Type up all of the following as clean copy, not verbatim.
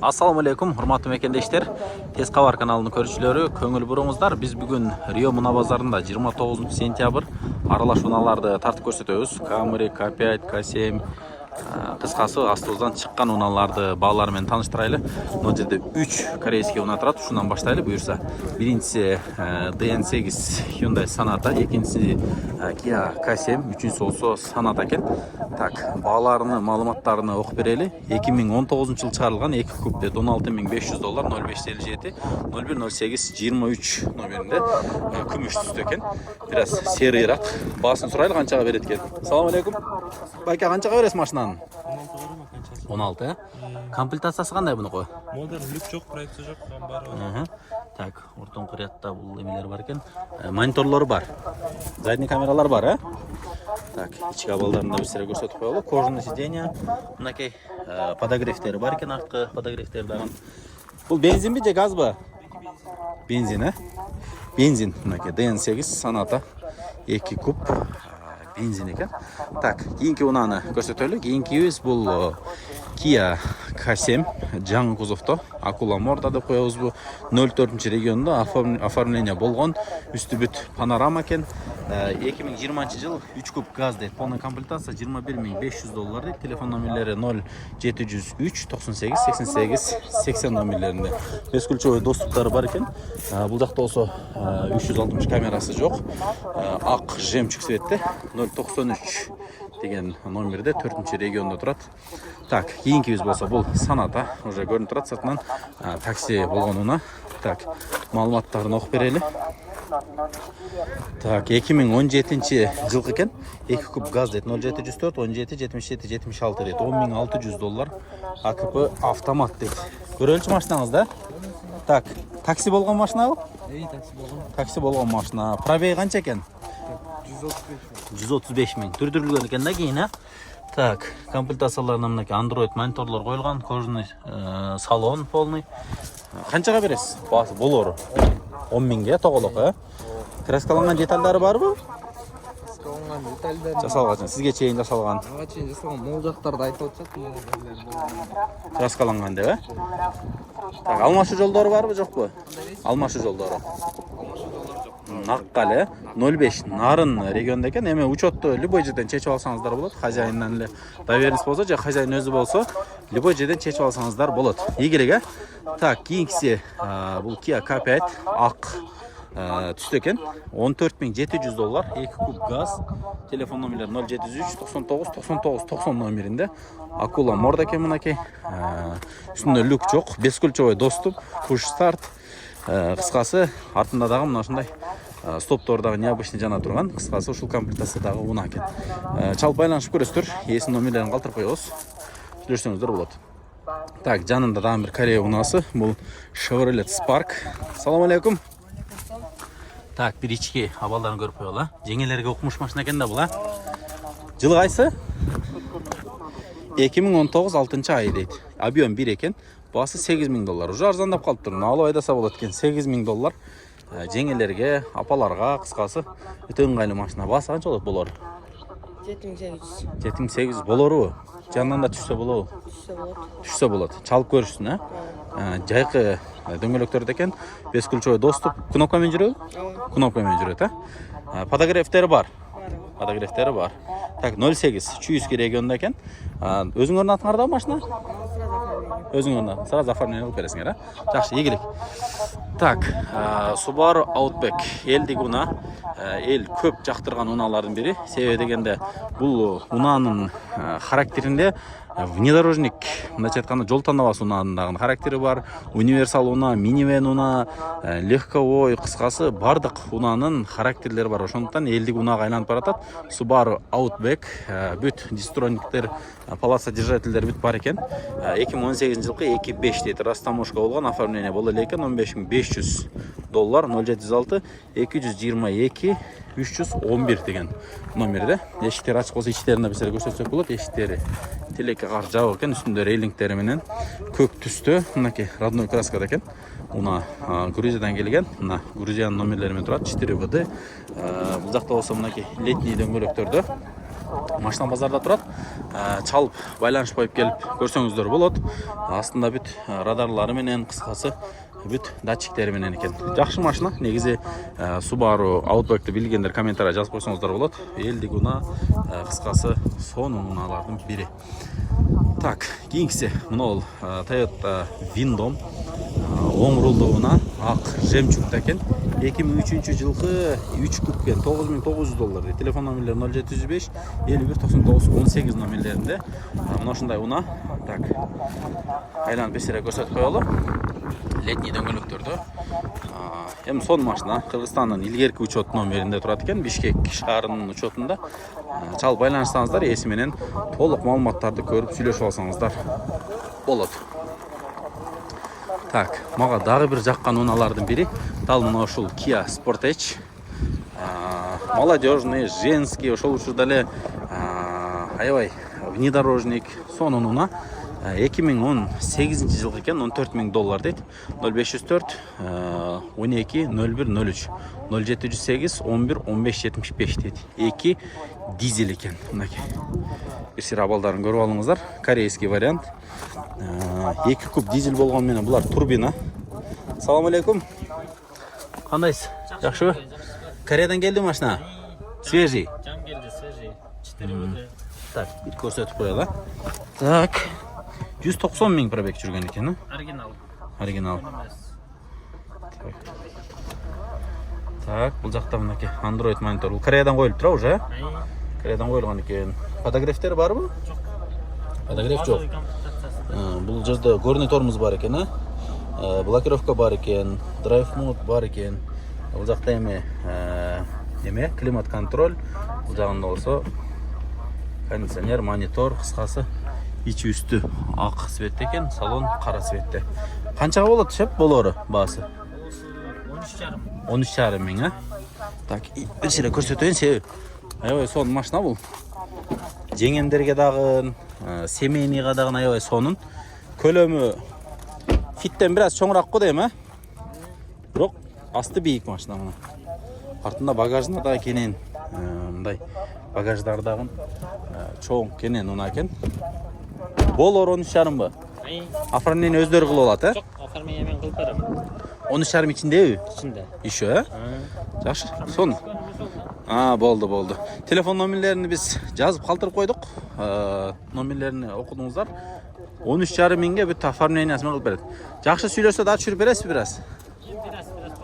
Assalamu алейкум, урматтуу мекендештер. Тез кабар каналынын көрүүчүлөрү, көңүл буруңуздар. Биз бүгүн Рио Муна базарында 29 сентябрь аралаш унааларды тартып көрсөтөбүз. Camry, K5, K7, кыскасы астыбыздан чыккан унааларды баалары менен тааныштырайлы. Мына жерде 3 корейский уна турат. Ушундан баштайлы буюрса. Биринчиси DN8 Hyundai Sonata, экинчиси Kia K7, үчүнчүсү болсо Sonata экен. Так, бааларыны, маалыматтарыны окуп берели. 2019 жыл чыгарылган 2 купте $16500, 0557 0108 23 номеринде күмүш түстө экен. Бираз серыйраак. Баасын сурайлы, канчага берет экен. Салам алейкум. Байка, канчага бересиз машинаны? 16, комплектациясы кандай бунуку? Модер люк жок, проекция жок, баары. Так, ортоңку рядда бул эмелер бар экен. Мониторлору бар. Задний камералар бар, Так, ички абалдарын да бизлерге көрсөтүп коелу. Кожаный сиденье, мынакей подогревтери бар экен, арткы подогревтер дагы. Бул бензинби же газбы? Бензин, Бензин, мынакей DN8 Sonata 2 куб бензин экен. Так, кийинки унаны көрсөтөлү. Кийинкибиз бул Kia K7 жаңы кузовто, акула морда деп коебузбу. 04 региондо оформление болгон, үстү бүт панорама экен. 2020 жыл 3 куб газ дейт. Полный комплектация $21500 дейт. Телефон номерлери 0703 98 88 80 номерлеринде. Бескүлчөбөй доступтары бар экен. Бул жакта болсо 360 камерасы жок. Ак жемчуг цветте 093 деген номерде 4 региондо турат. Так, кийинкибиз болсо бул Sonata, уже көрүнүп турат сыртынан, такси болгон уна. Так, маалыматтарын окуп берели. Так, 2017 жылкы экен. 2 куб газ дейт. 0704 17 77 76 дейт. $10600. АКП автомат дейт. Көрөлчү машинаңыз да? Так, такси болгон машина бул? Такси болгон. Такси болгон машина. Пробеги канча экен? 135 миң. Түрдүрүлгөн экен да кейін, Так, комплектацияларына мынакей Android мониторлор коюлган, кожаный салон полный. Канчага бересиз? Баасы болору 10 миңге тоголок, Краскаланган деталдары барбы? Краскаланган деталдар Жасалган, сизге чейин жасалган. Ага, чейин жасалган. Могул жактарды айтып атышат. Краскаланган деп, Так, алмашуу жолдору барбы, жокпу? Алмашуу жолдору. Наккал, 05 Нарын регионда экен. Эме учетту любой жерден чечип алсаңыздар болот. Хозяиндан эле доверенность болсо, же хозяин өзү болсо, любой жерден чечип алсаңыздар болот. Ийгилик, Так, кийинкиси бул Kia K5 ак түстө экен. $14700, 2 куб газ. Телефон номерлери 0703 99 99 90 номеринде. Акула морда экен мынакей. Үстүндө люк жок, бескүлчөбөй доступ, push start. Кыскасы, артында дагы мына ушундай стоптор дагы необычный жана турган. Кыскасы, ушул комплектациядагы уна экен. Чалып байланышып көрөсүздөр. Эсин номерлерин калтырып коебуз. Сүйлөшсөңүздөр болот. Так, жанында дагы бир Корея унасы. Бул Chevrolet Spark. Салам алейкум. Так, бир ички абалдарын көрүп коелу, Жеңелерге окумуш машина экен да бул, Жылы кайсы? 2019 6-ай дейт. Объем 1 экен. Баасы $8000. Уже арзандап калыптыр. Алып айдаса болот экен. $8000. Жеңелерге, апаларга, кыскасы өтө ыңгайлуу машина. Баасы канча болот болор? 7800. 7800 болору. Жанынан да түшсө болобу? Түшсө болот. Чалып көрүшсүн, Жайкы дөңгөлөктөрдө экен. Бескүлчөбөй доступ. Кнопка менен жүрөбү? Кнопка менен жүрөт, Подогревтери бар. Подогревтери бар. Так, 08 Чуйский регионда экен. Өзүңөрдүн атыңарда машина? Өзүңөрдүн. Сразу оформление кылып бересиңер, Жакшы, ийгилик. Так, Subaru Outback элдик уна. Эл көп жактырган уналардын бири. Себеби дегенде, бул унанын характеринде внедорожник, мындайча айтканда, жол танабас унаанын дагы характери бар. Универсал уна, минивэн уна, легковой, кыскасы бардык унанын характерлери бар. Ошондуктан элдик унага айланып баратат. Subaru Outback бүт дистрониктер, полоса держательдер бүт бар экен. 2018 жылкы 2.5 дейт. Растаможка болгон, оформление боло эле экен. $15500, 076 222 311 деген номерде. Эшиктер ачык болсо ичтерине бизерге көрсөтсөк болот. Эшиктери телекке каршы жабык экен, үстүндө рейлингтери менен көк түстө, мынакей родной краскада экен. Уна Грузиядан келген. Мына Грузиянын номерлери менен турат. 4 ВД. Бул жакта болсо мынакей летний дөңгөлөктөрдө машина базарда турат. Чалып байланыш коюп келип көрсөңүздөр болот. Астында бүт радарлары менен, кыскасы бүт датчиктери менен экен. Жакшы машина. Негизи Subaru Outback'ты билгендер комментарийге жазып койсоңуздар болот. Элдик унаа, кыскасы сонун унаалардын бири. Так, кийинкиси мына бул Toyota Windom. Оң рулдугуна ак жемчугда экен. 2003-жылкы 3 куб экен, $9,900. Телефон номерлери 0705 51 99 18 номерлеринде. Мына ушундай уна. Так. Айланып бесере көрсөтүп коелу. Летний дөңгөлөктөрдө. Эми сон машина Кыргызстандын илгерки учет номеринде турат экен, Бишкек шаарынын учетунда. Чалып байланышсаңыздар, эси менен толук маалыматтарды көрүп сүйлөшүп алсаңыздар болот. Так, мага дагы бир жаккан унаалардын бири дал мына ушул Kia Sportage. Молодежный, женский, ошол учурда эле аябай внедорожник, сонун уна. 2018-жылкы экен, $14,000 дейт. 0504 12 01 03 0708 11 15 75 дейт. 2 дизель экен. Мынакей. Бир сыйра балдарын көрүп алыңыздар. Корейский вариант. 2 куб дизель болгон менен булар турбина. Салам алейкум. Кандайсыз? Жакшыбы? Кореядан келди машина. Свежий. Жам келди, свежий. 4 өтө. Так, бир көрсөтүп коелу. Так. 190 000 пробег жүргөн экен, Оригинал. Оригинал. Так, бул жакта мынакей Android монитор. Бул Кореядан коюлуп тура уже, Кореядан коюлган экен. Фотографтер барбы? Жок. Фотограф жок. Бул жерде горниторумуз бар экен, блокировка бар экен, драйв мод бар экен. Бул жакта эми климат контроль. Бул жагында болсо кондиционер, монитор, кыскасы ичи үстү ак цветте экен, салон кара цветте. Канчага болот шеп болору баасы? 13,5. 13,5 миң, Так, бир сире көрсөтөйүн себеби. Аябай сонун машина бул. Жеңендерге дагы, семейныйга дагы аябай сонун. Көлөмү фиттен бир аз чоңураак го дейм, Бирок асты бийик машина мына. Артында багажында дагы кенен, мындай багаждар дагы чоң кенен уна экен. Болор 13,5 Оформление өздөрү кылып алат, Жок, оформление мен кылып берем. 13,5 ичиндеби? Ичинде. Еще, Жакшы, сонун. Болду. Телефон номерлерин биз жазып калтырып койдук. Номерлерин окудуңуздар. 13,5 миңге бүт оформлениясын кылып берет. Жакшы сүйлөсө да түшүрүп бересиз бир аз?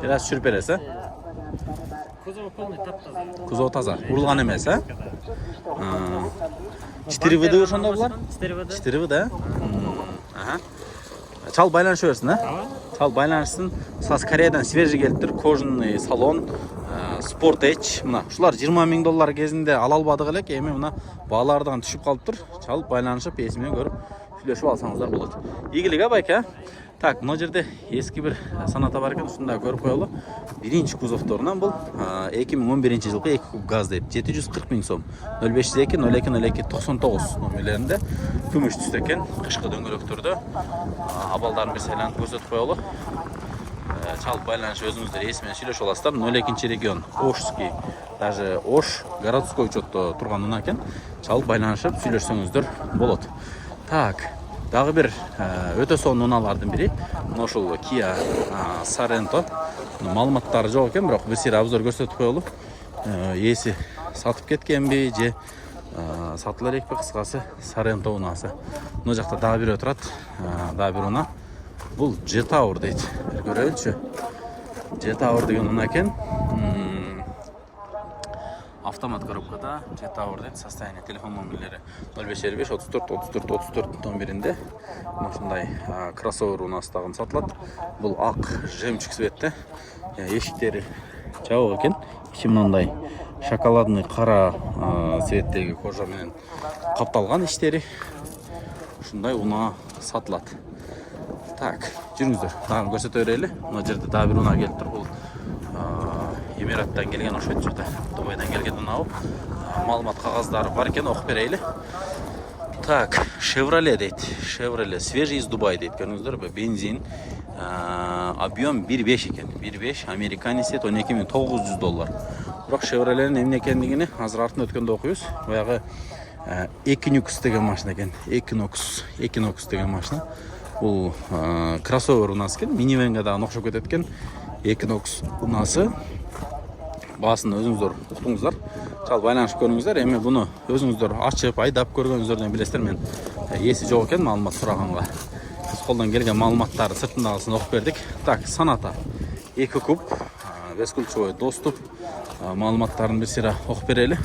Бир аз түшүрүп бересиз, Кузов полный таптаза. Кузов таза, урулган эмес, 4 ВД ошондо булар? 4 ВД. 4 ВД, Чал байланыша берсин, Чал байланышсын. Саз Кореядан свежий келиптир, кожаный салон, Sport Edge. Мына ушулар $20,000 кезинде ала албадык элек, эми мына баалардан түшүп калыптыр. Чалып байланышып, эси менен көрүп сүйлөшүп алсаңыздар болот. Ийгилик, байке. Так, мына жерде эски бир саната бар экен, ушунда көрүп коелу. Биринчи кузовторунан бул 2011-жылкы 2 куб газ дейт. 740 000 сом. 0502 02 02 99 номерлеринде күмүш түстө экен. Кышкы дөңгөлөктөрдө абалдарын бир сайланып көрсөтүп коелу. Чалып байланыш өзүңүздөр эси менен сүйлөшүп аласыздар. 02 регион Ошский, даже Ош городской учетто турган уна экен. Чалып байланышып сүйлөшсөңүздөр болот. Так, дагы бир өтө сонун унаалардын бири. Мына ушул Kia Sorento. Маалыматтары жок экен, бирок бир сыйра обзор көрсөтүп коелу. Эси сатып кеткенби же сатыла элекпи, кыскасы Sorento унаасы. Мына жакта дагы бир турат. Дагы бир уна. Бул J-Tower дейт. Көрөлүчү. J-Tower деген уна экен. Автомат коробкада J-Tower дейт. Состояние телефон номерлери 0555 34 34 34 номеринде. Ушундай кроссовер унасы дагы сатылат. Бул ак жемчуг цветте. Эшиктери жабык экен. Ичи мындай шоколадный кара цветтеги кожа менен капталган иштери. Ушундай уна сатылат. Так, жүрүңүздөр. Дагы көрсөтө берели. Мына жерде дагы бир уна келип тур. Бул Эмираттан келген, ошол жерде Дубайдан келген уна. Маалымат кагаздары бар экен, окуп берейли. Так, Chevrolet дейт. Chevrolet свежий из Дубая дейт. Көрүңүздөр, бензин. Объем 1.5 экен. 1.5 американец дейт, $12,900. Бирок Chevrolet'in эмне экендигини азыр артына өткөндө окуйбуз. Баягы Equinox деген машина экен. Equinox деген машина. Бул кроссовер унасы экен. Минивенге дагы окшоп кетет экен. Equinox унасы. Баасын өзүңүздөр уктуңуздар. Чал байланышып көрүңүздөр. Эми буну өзүңүздөр ачып, айдап көргөнүңүздөрдөн билесиздер. Мен эси жок экен маалымат сураганга. Биз колдон келген маалыматтарды сыртындагысын окуп бердик. Так, Sonata 2 куб, бескулчовой доступ. Маалыматтарын бир сыйра окуп берели.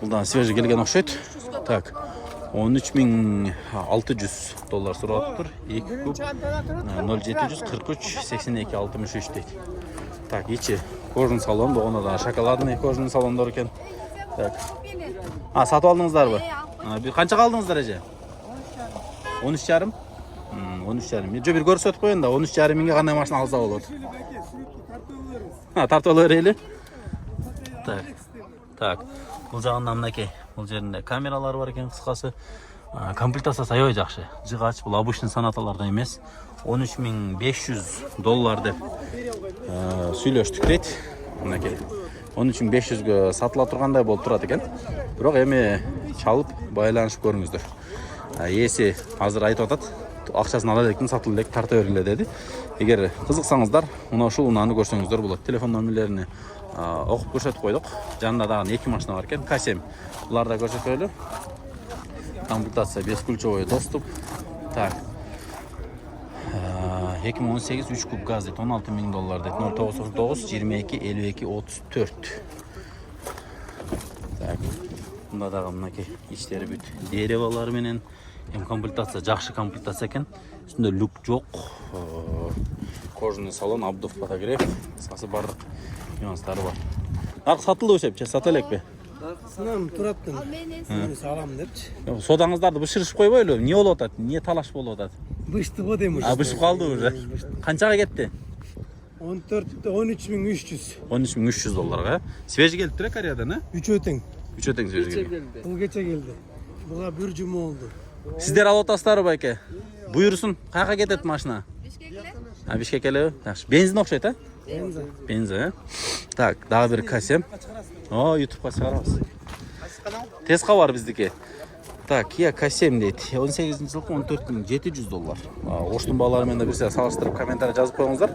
Бул да свежий келген окшойт. Так, $13,600 сурап тур. 2 куб 0743 82 63 дейт. Так, ичи кожун салон, болгондо да шоколадный кожун салондор экен. Так. Сатып алдыңыздарбы? Бир канчага алдыңыздар эже? 13,5. 13,5. Жо бир көрсөтүп коеюн да, 13,5 миңге кандай машина алса болот? Тартып ала берели. Так. Бул жагында мынакей, бул жеринде камералар бар экен, кыскасы. Комплектациясы аябай жакшы. Жыгач, бул обычный Sonatаларда эмес. $13,500 деп сүйлөштүк дейт. Мынакей 13,500гө сатыла тургандай болуп турат экен. Бирок эми чалып байланышып көрүңүздөр. Эси азыр айтып атат, акчасын ала электин, сатылып элек, тарта бергиле деди. Эгер кызыксаңыздар, мына ушул унааны көрсөңүздөр болот. Телефон номерлерин окуп көрсөтүп койдук. Жанында дагы 2 машина бар экен. K7. Буларда көрсөтөлү. Комплектация бескулчовой доступ. Так. 2018 3 куб газ дейт, $16,000 дейт. 0999 22 52 34. Так. Мында дагы мынакей иштери бүт. Деревалар менен комплектация жакшы комплектация экен. Үстүндө люк жок. Кожаный салон, обдув, фотограф, кыскасы бардык нюанстары бар. Наркы сатылды өшепчи, сата элекпи? Сынам тураттым. Салам депчи. Содаңыздарды бышырышып койбойлу. Эмне болуп атат? Эмне талаш болуп атат? Бышты го дейм ушу. Бышып калды уже. Канчага кетти? 13,300. $13,300. Свежий келип тур Кореядан, а? 3 өтең. 3 өтең свежий келди. Бул кече келди. Буга бир жума болду. Сиздер алып атасыздарбы байке? Буйрусун, каяка кетет машина? Бишкекке. Бишкекке элеби? Жакшы. Бензин окшойт, а? Бензин, а? Так, дагы бир K7. YouTube'га чыгарабыз. Теска бар биздики. Так, Kia K7 дейт. 18-жылкы $14,700. Оштун баалары менен бир салыштырып комментарий жазып коюңуздар.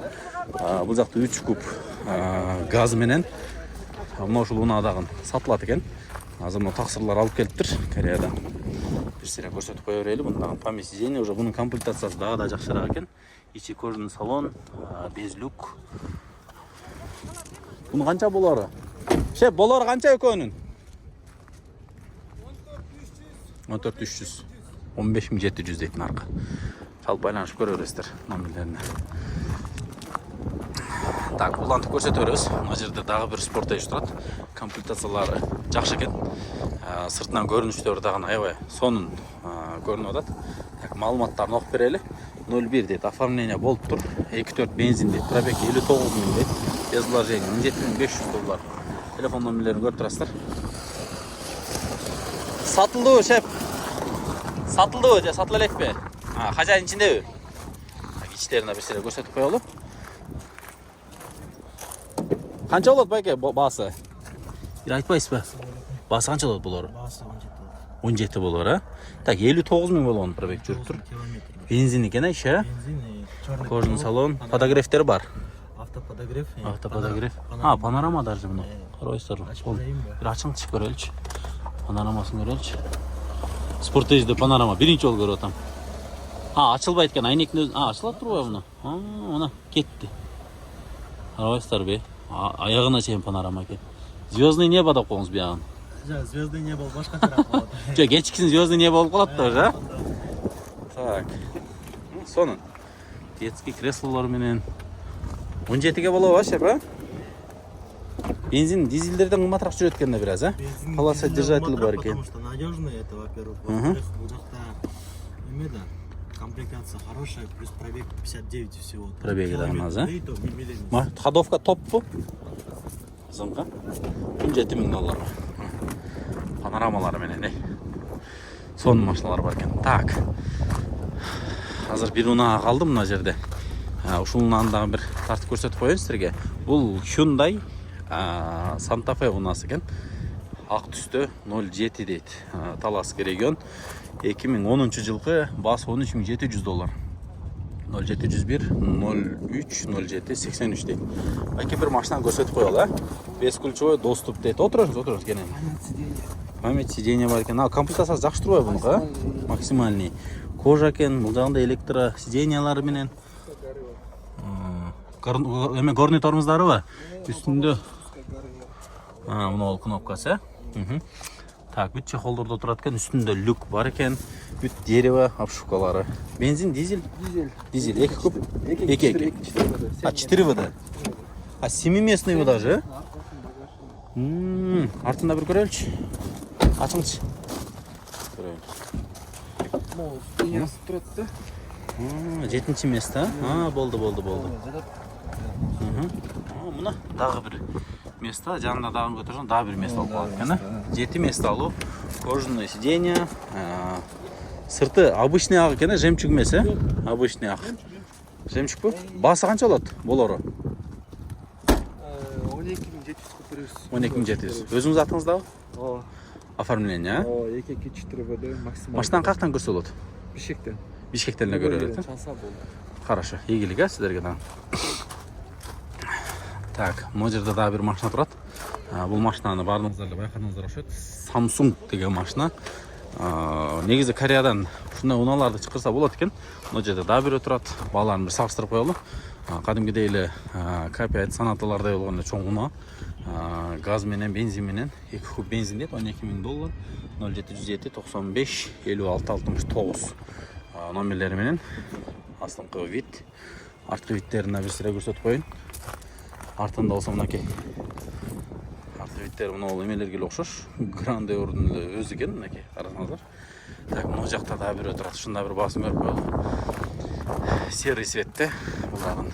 Бул жакта 3 куб газ менен мына ушул унаадагы сатылат экен. Азыр мына таксырлар алып келиптир Кореядан. Бир сыйра көрсөтүп кое берели. Мындагы помещение уже бунун комплектациясы дагы да жакшыраак экен. Ичи кожаный салон, без люк. Бунун канча болору? Шеп, болору канча экөөнүн? 14,300. 15,700 дейт наркы. Чалып байланышып көрө бересиздер номерлерине. Так, улантып көрсөтө беребиз. Мына жерде дагы бир спорттеж турат. Комплектациялары жакшы экен. Сыртынан көрүнүштөрү дагы аябай сонун көрүнүп атат. Так, маалыматтарын окуп берели. 01 дейт, оформление болуп тур. 2.4 бензин дейт, пробег 59,000 дейт. Без вложения $17,500. Телефон номерлерин көрүп турасыздар. Сатылдыбы, шеп? Сатылдыбы же сатыла элекпи? Хажайын ичиндеби? Ичтерине бир сыйра көрсөтүп коелу. Канча болот байке баасы? Бир айтпайсызбы? Баасы канча болот булар? Баасы 17 болор, а? Так, 59,000 болгон пробег жүрүп тур. Бензин экен, ише? Бензин, черный Кожаный салон, фотографтер бар. автоподогрев. Автоподогрев. Панорама даже мына. Карайсыздар. Бир ачың чыгып көрөлүчү. Панорамасын көрөлүчү. Спорттежде панорама биринчи жолу көрүп атам. Ачылбайт экен, айнектин өзү. Ачылат турбайбы муну? Мына кетти. Карайсыздарбы? Аягына чейин панорама экен. Звездный небо деп коюңуз биягын. Звездный небо башкачараак болот. Жо, кечкисин звездный небо болуп калат да уже. Так. Сонун. Детский креслолор менен 17ге болобу, шеп, а? Бензин дизелдерден кымбатыраак жүрөт экен да бир аз, а? Полоса держатель бар экен. Потому что надежный это, во-первых. Во-вторых, бул жакта эмеда комплектация хорошая, плюс пробег 59 всего. Пробеги да аз, а? А? Ходовка топпу. Зымга $17,000. Панорамалары менен, сонун машиналар бар экен. Так. Азыр бир унаа калды мына жерде. Ушул унааны дагы бир тартып көрсөтүп коеюн силерге. Бул Hyundai Santa Fe унасы екен. Ақ түсті 07 дейді. Талас регион. 2010 жылғы басы $13,700. 0701 03 07 83 дейді. Әке бір машинаны көрсетіп қойғалы. Бесключевой доступ дейді. Отырыңыз кенен. Память сиденья бар екен. Комплектациясы жақсы тұрбай бұныңға. Максимальный. Кожа екен. Бұл жағында электро сиденьялары менен. Горный тормоздары ба? Үстінде. Мұны ол кнопкасы. Так, бүт чехолдорда тұрады екен. Үстінде люк бар екен. Бүт дерево обшивкалары. Бензин, дизель? Дизель. 2 куб? 2. 4 вода. 7-местный вода же? Артында бір көрелші. Açыңыз. Dünyası turaptı. 7-ci место. Болды. Мына дағы бір место, жанында дағын көтерген дағы бір место алып қалады екен. 7 место алу. Кожаное сиденье. Сырты обычный ақ екен, жемчуг емес, обычный ақ. Жемчуг бұл? Басы қанша болады болары? 12.700 көтересіз. 12.700. Өзіңіз атыңызда? Оформление, 2-4 вода максимум. Машинаны қақтан көрсе болады? Бишкектен. Бишкектен көреді. Чанса болды. Хорошо, игілік сіздерге да. Так, мына жерде да бір машина тұрады. Бұл машинаны бардыңыздар байқадыңыздар ұқсайды. Samsung деген машина. Негізі Кореядан шундай уналарды шықырса болады екен. Мына жерде да бір тұрады. Балаларын бір салыстырып қоялы. Кәдімгідей К5 санаталардай болғанда чоң уна. Газ менен, бензин менен. 2 куб бензин дейді, $12,000. 0707 95 56 69 номерлері менен. Астыңғы вид. Артқы видтеріне бір сірә көрсетіп қойын. Артында болса мынакей. Артқы видтері мына ол емелерге ұқсас. Гранде орынды өзі екен, мынакей, қарасаңыздар. Так, мына жақта да бір отырады. Шында бір басын көріп қойылды. Серый светте бұлдағын.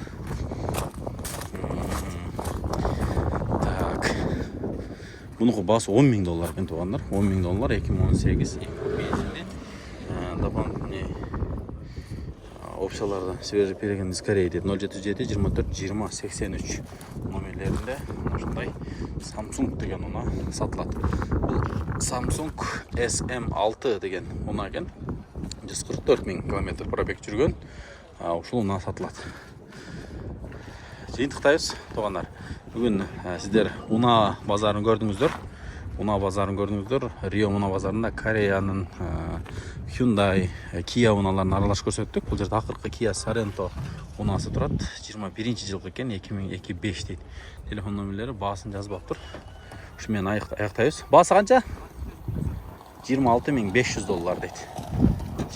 Так. Бұнығы басы $10,000 екен туғандар. $10,000 2018 бензинде. Дополнительный опцияларды свежий переген из Кореи дейді. 077 24 20 83 номерлерінде осындай Samsung деген ұна сатылады. Бұл Samsung SM6 деген ұна екен. 144,000 км пробег жүрген. Ушыл ұна сатылады. Жиынтықтайыз тоғандар. Бүгін сіздер ұна базарын көрдіңіздер. Уна базарын көрдіңіздер. Рио Уна базарында Кореяның Hyundai, Kia уналарын аралаш көрсеттік. Бұл жерде ақырқы Kia Sorento унасы тұрады. 21-ші жылғы екен, 2025 дейді. Телефон номерлері басын жазбап тұр. Шымен аяқтайыз. Басы қанша? $26,500 дейді.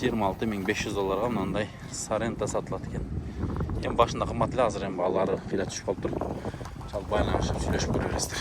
$26,500 мынандай Sorento сатылады екен. Башында қымбат әлі, азыр балалары қида түшіп қалып тұр. Шал байланышып сөйлесіп көресіздер.